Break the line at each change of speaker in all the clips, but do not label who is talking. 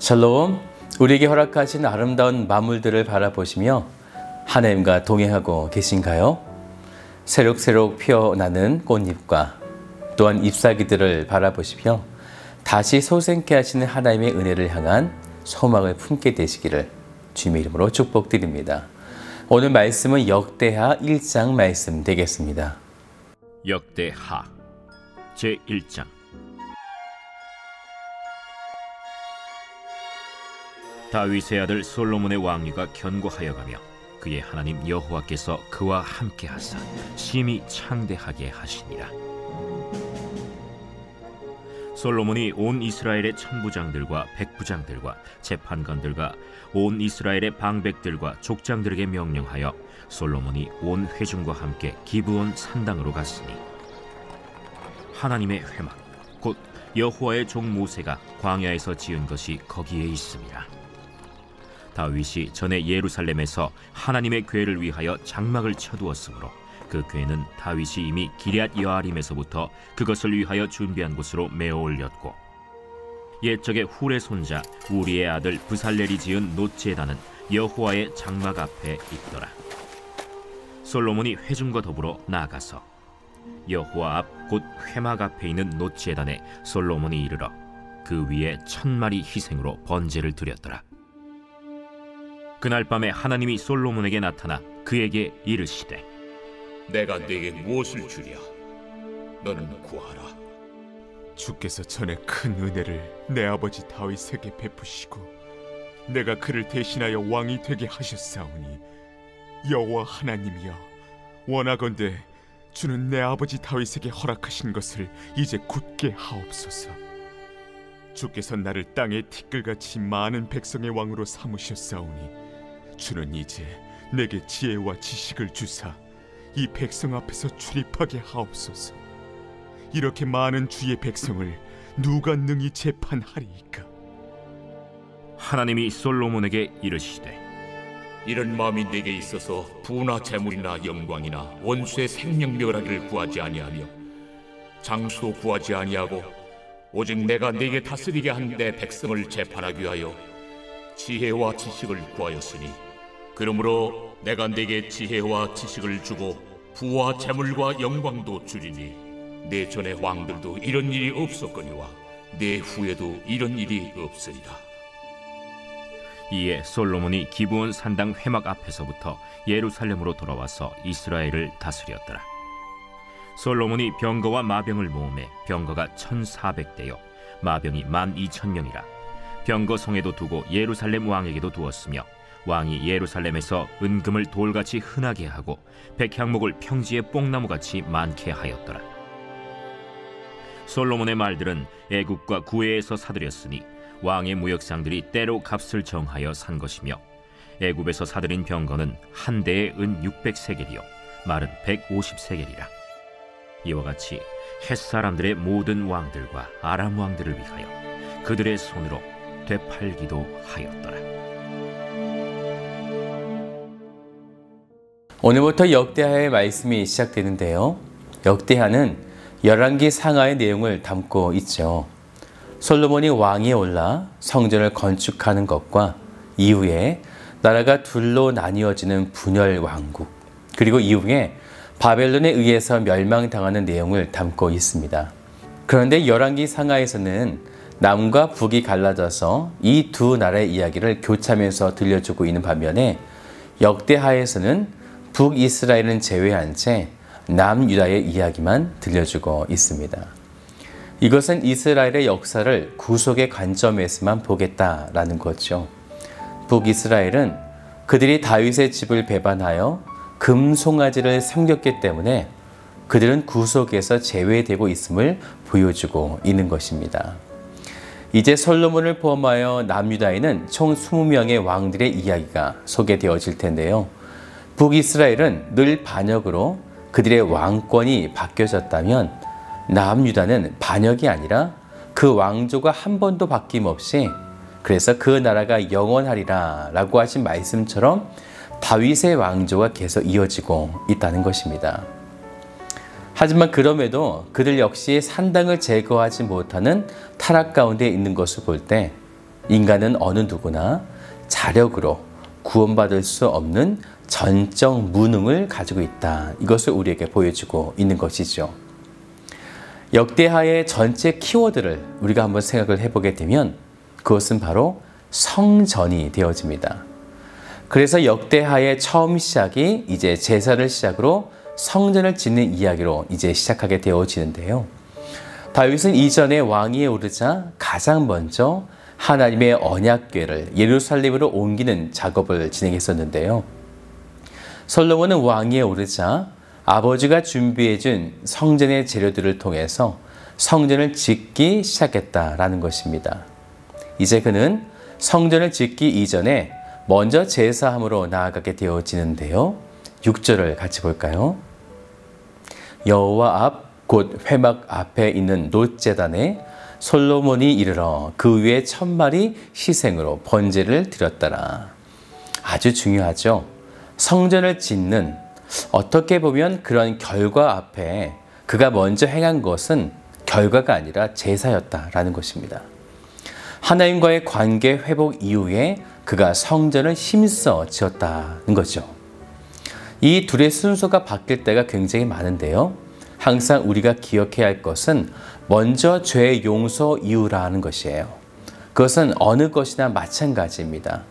샬롬, 우리에게 허락하신 아름다운 만물들을 바라보시며 하나님과 동행하고 계신가요? 새록새록 피어나는 꽃잎과 또한 잎사귀들을 바라보시며 다시 솟게 하시는 하나님의 은혜를 향한 소망을 품게 되시기를 주님의 이름으로 축복드립니다. 오늘 말씀은 역대하 1장 말씀 되겠습니다.
역대하 제1장. 다윗의 아들 솔로몬의 왕위가 견고하여 가며 그의 하나님 여호와께서 그와 함께 하사 심히 창대하게 하시니라. 솔로몬이 온 이스라엘의 천부장들과 백부장들과 재판관들과 온 이스라엘의 방백들과 족장들에게 명령하여 솔로몬이 온 회중과 함께 기브온 산당으로 갔으니 하나님의 회막 곧 여호와의 종 모세가 광야에서 지은 것이 거기에 있습니다. 다윗이 전에 예루살렘에서 하나님의 궤를 위하여 장막을 쳐두었으므로 그 궤는 다윗이 이미 기럇 여아림에서부터 그것을 위하여 준비한 곳으로 메어 올렸고, 옛적에 훌의 손자 우리의 아들 브살렐이 지은 놋제단은 여호와의 장막 앞에 있더라. 솔로몬이 회중과 더불어 나아가서 여호와 앞 곧 회막 앞에 있는 놋제단에 솔로몬이 이르러 그 위에 1000마리 희생으로 번제를 드렸더라. 그날 밤에 하나님이 솔로몬에게 나타나 그에게 이르시되,
내가 네게 무엇을 주랴? 너는 구하라.
주께서 전에 큰 은혜를 내 아버지 다윗에게 베푸시고 내가 그를 대신하여 왕이 되게 하셨사오니, 여호와 하나님이여, 원하건대 주는 내 아버지 다윗에게 허락하신 것을 이제 굳게 하옵소서. 주께서 나를 땅의 티끌같이 많은 백성의 왕으로 삼으셨사오니 주는 이제 내게 지혜와 지식을 주사 이 백성 앞에서 출입하게 하옵소서. 이렇게 많은 주의 백성을 누가 능히 재판하리이까?
하나님이 솔로몬에게 이르시되,
이런 마음이 네게 있어서 부나 재물이나 영광이나 원수의 생명멸하기를 구하지 아니하며 장수도 구하지 아니하고 오직 내가 네게 다스리게 한 내 백성을 재판하기 위하여 지혜와 지식을 구하였으니, 그러므로 내가 네게 지혜와 지식을 주고 부와 재물과 영광도 주리니 내 전의 왕들도 이런 일이 없었거니와 내 후에도 이런 일이 없으리라.
이에 솔로몬이 기브온 산당 회막 앞에서부터 예루살렘으로 돌아와서 이스라엘을 다스렸더라. 솔로몬이 병거와 마병을 모으매 병거가 1400대요 마병이 12000명이라. 병거 성에도 두고 예루살렘 왕에게도 두었으며, 왕이 예루살렘에서 은금을 돌같이 흔하게 하고 백향목을 평지에 뽕나무같이 많게 하였더라. 솔로몬의 말들은 애굽과 구해에서 사들였으니 왕의 무역상들이 때로 값을 정하여 산 것이며, 애굽에서 사들인 병거는 한 대에 은 600세겔이요 말은 150세겔이라. 이와 같이 헷사람들의 모든 왕들과 아람 왕들을 위하여 그들의 손으로 되팔기도 하였더라.
오늘부터 역대하의 말씀이 시작되는데요. 역대하는 열왕기 상하의 내용을 담고 있죠. 솔로몬이 왕위에 올라 성전을 건축하는 것과 이후에 나라가 둘로 나뉘어지는 분열 왕국, 그리고 이후에 바벨론에 의해서 멸망당하는 내용을 담고 있습니다. 그런데 열왕기 상하에서는 남과 북이 갈라져서 이 두 나라의 이야기를 교차하면서 들려주고 있는 반면에, 역대하에서는 북이스라엘은 제외한 채 남유다의 이야기만 들려주고 있습니다. 이것은 이스라엘의 역사를 구속의 관점에서만 보겠다라는 거죠. 북이스라엘은 그들이 다윗의 집을 배반하여 금송아지를 섬겼기 때문에 그들은 구속에서 제외되고 있음을 보여주고 있는 것입니다. 이제 솔로몬을 포함하여 남유다에는 총 20명의 왕들의 이야기가 소개되어질 텐데요. 북이스라엘은 늘 반역으로 그들의 왕권이 바뀌어졌다면, 남유다는 반역이 아니라 그 왕조가 한 번도 바뀜없이, 그래서 그 나라가 영원하리라 라고 하신 말씀처럼 다윗의 왕조가 계속 이어지고 있다는 것입니다. 하지만 그럼에도 그들 역시 산당을 제거하지 못하는 타락 가운데 있는 것을 볼 때 인간은 어느 누구나 자력으로 구원받을 수 없는 전적 무능을 가지고 있다. 이것을 우리에게 보여주고 있는 것이죠. 역대하의 전체 키워드를 우리가 한번 생각을 해보게 되면 그것은 바로 성전이 되어집니다. 그래서 역대하의 처음 시작이 이제 제사를 시작으로 성전을 짓는 이야기로 이제 시작하게 되어지는데요. 다윗은 이전에 왕위에 오르자 가장 먼저 하나님의 언약궤를 예루살렘으로 옮기는 작업을 진행했었는데요. 솔로몬은 왕위에 오르자 아버지가 준비해준 성전의 재료들을 통해서 성전을 짓기 시작했다라는 것입니다. 이제 그는 성전을 짓기 이전에 먼저 제사함으로 나아가게 되어지는데요. 6절을 같이 볼까요? 여호와 앞 곧 회막 앞에 있는 놋제단에 솔로몬이 이르러 그 위에 1000마리 희생으로 번제를 드렸더라. 아주 중요하죠. 성전을 짓는 어떻게 보면 그런 결과 앞에 그가 먼저 행한 것은 결과가 아니라 제사였다라는 것입니다. 하나님과의 관계 회복 이후에 그가 성전을 힘써 지었다는 거죠. 이 둘의 순서가 바뀔 때가 굉장히 많은데요. 항상 우리가 기억해야 할 것은 먼저 죄 용서 이후라는 것이에요. 그것은 어느 것이나 마찬가지입니다.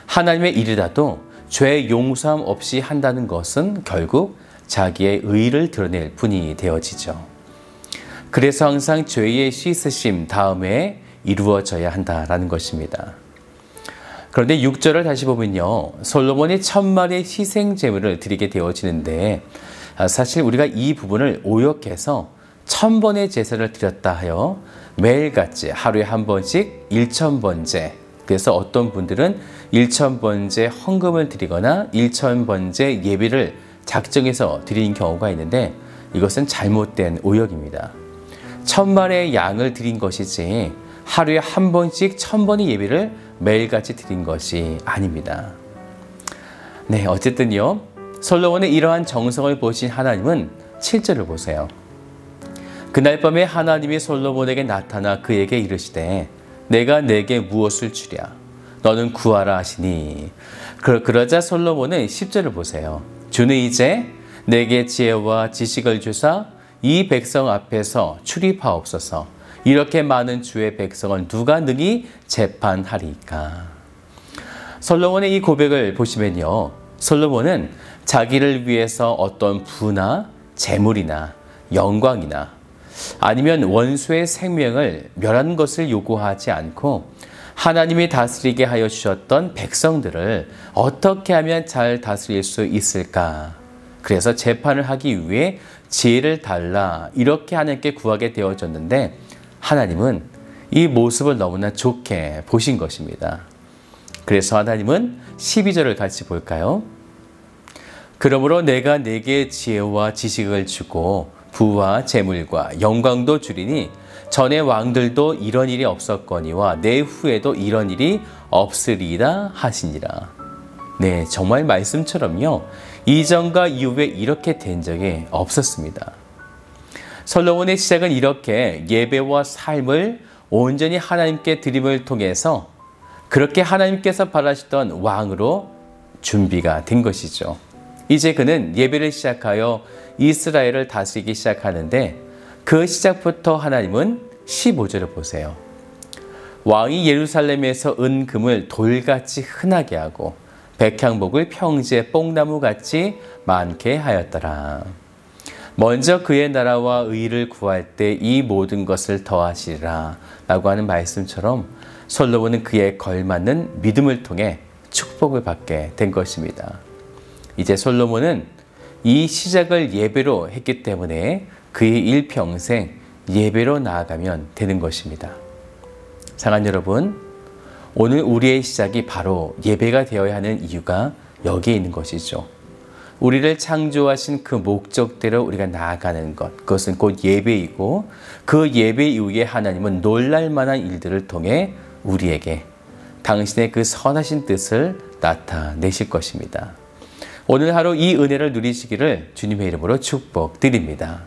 하나님의 일이라도 죄 용서함 없이 한다는 것은 결국 자기의 의를 드러낼 뿐이 되어지죠. 그래서 항상 죄의 씻으심 다음에 이루어져야 한다라는 것입니다. 그런데 6절을 다시 보면요. 솔로몬이 1000마리의 희생 제물을 드리게 되어지는데 사실 우리가 이 부분을 오역해서 1000번의 제사를 드렸다 하여 매일같이 하루에 한 번씩 1000번제, 그래서 어떤 분들은 1000번제 헌금을 드리거나 1000번제 예비를 작정해서 드리는 경우가 있는데 이것은 잘못된 오역입니다. 1000마리의 양을 드린 것이지 하루에 한 번씩 1000번의 예비를 매일같이 드린 것이 아닙니다. 네, 어쨌든요. 솔로몬의 이러한 정성을 보신 하나님은 7절을 보세요. 그날 밤에 하나님이 솔로몬에게 나타나 그에게 이르시되 내가 내게 무엇을 주랴 너는 구하라 하시니 그러자 솔로몬은 10절을 보세요. 주는 이제 내게 지혜와 지식을 주사 이 백성 앞에서 출입하옵소서. 이렇게 많은 주의 백성을 누가 능히 재판하리까. 솔로몬의 이 고백을 보시면요. 솔로몬은 자기를 위해서 어떤 부나 재물이나 영광이나 아니면 원수의 생명을 멸하는 것을 요구하지 않고 하나님이 다스리게 하여 주셨던 백성들을 어떻게 하면 잘 다스릴 수 있을까? 그래서 재판을 하기 위해 지혜를 달라 이렇게 하나님께 구하게 되어졌는데 하나님은 이 모습을 너무나 좋게 보신 것입니다. 그래서 하나님은 12절을 같이 볼까요? 그러므로 내가 내게 지혜와 지식을 주고 부와 재물과 영광도 주리니 전에 왕들도 이런 일이 없었거니와 내 후에도 이런 일이 없으리라 하시니라. 네, 정말 말씀처럼요. 이전과 이후에 이렇게 된 적이 없었습니다. 솔로몬의 시작은 이렇게 예배와 삶을 온전히 하나님께 드림을 통해서 그렇게 하나님께서 바라시던 왕으로 준비가 된 것이죠. 이제 그는 예배를 시작하여 이스라엘을 다스리기 시작하는데 그 시작부터 하나님은 15절을 보세요. 왕이 예루살렘에서 은금을 돌같이 흔하게 하고 백향목을 평지의 뽕나무같이 많게 하였더라. 먼저 그의 나라와 의를 구할 때 이 모든 것을 더하시리라 라고 하는 말씀처럼 솔로몬은 그에 걸맞는 믿음을 통해 축복을 받게 된 것입니다. 이제 솔로몬은 이 시작을 예배로 했기 때문에 그의 일평생 예배로 나아가면 되는 것입니다. 사랑하는 여러분, 오늘 우리의 시작이 바로 예배가 되어야 하는 이유가 여기에 있는 것이죠. 우리를 창조하신 그 목적대로 우리가 나아가는 것, 그것은 곧 예배이고 그 예배 이후에 하나님은 놀랄만한 일들을 통해 우리에게 당신의 그 선하신 뜻을 나타내실 것입니다. 오늘 하루 이 은혜를 누리시기를 주님의 이름으로 축복드립니다.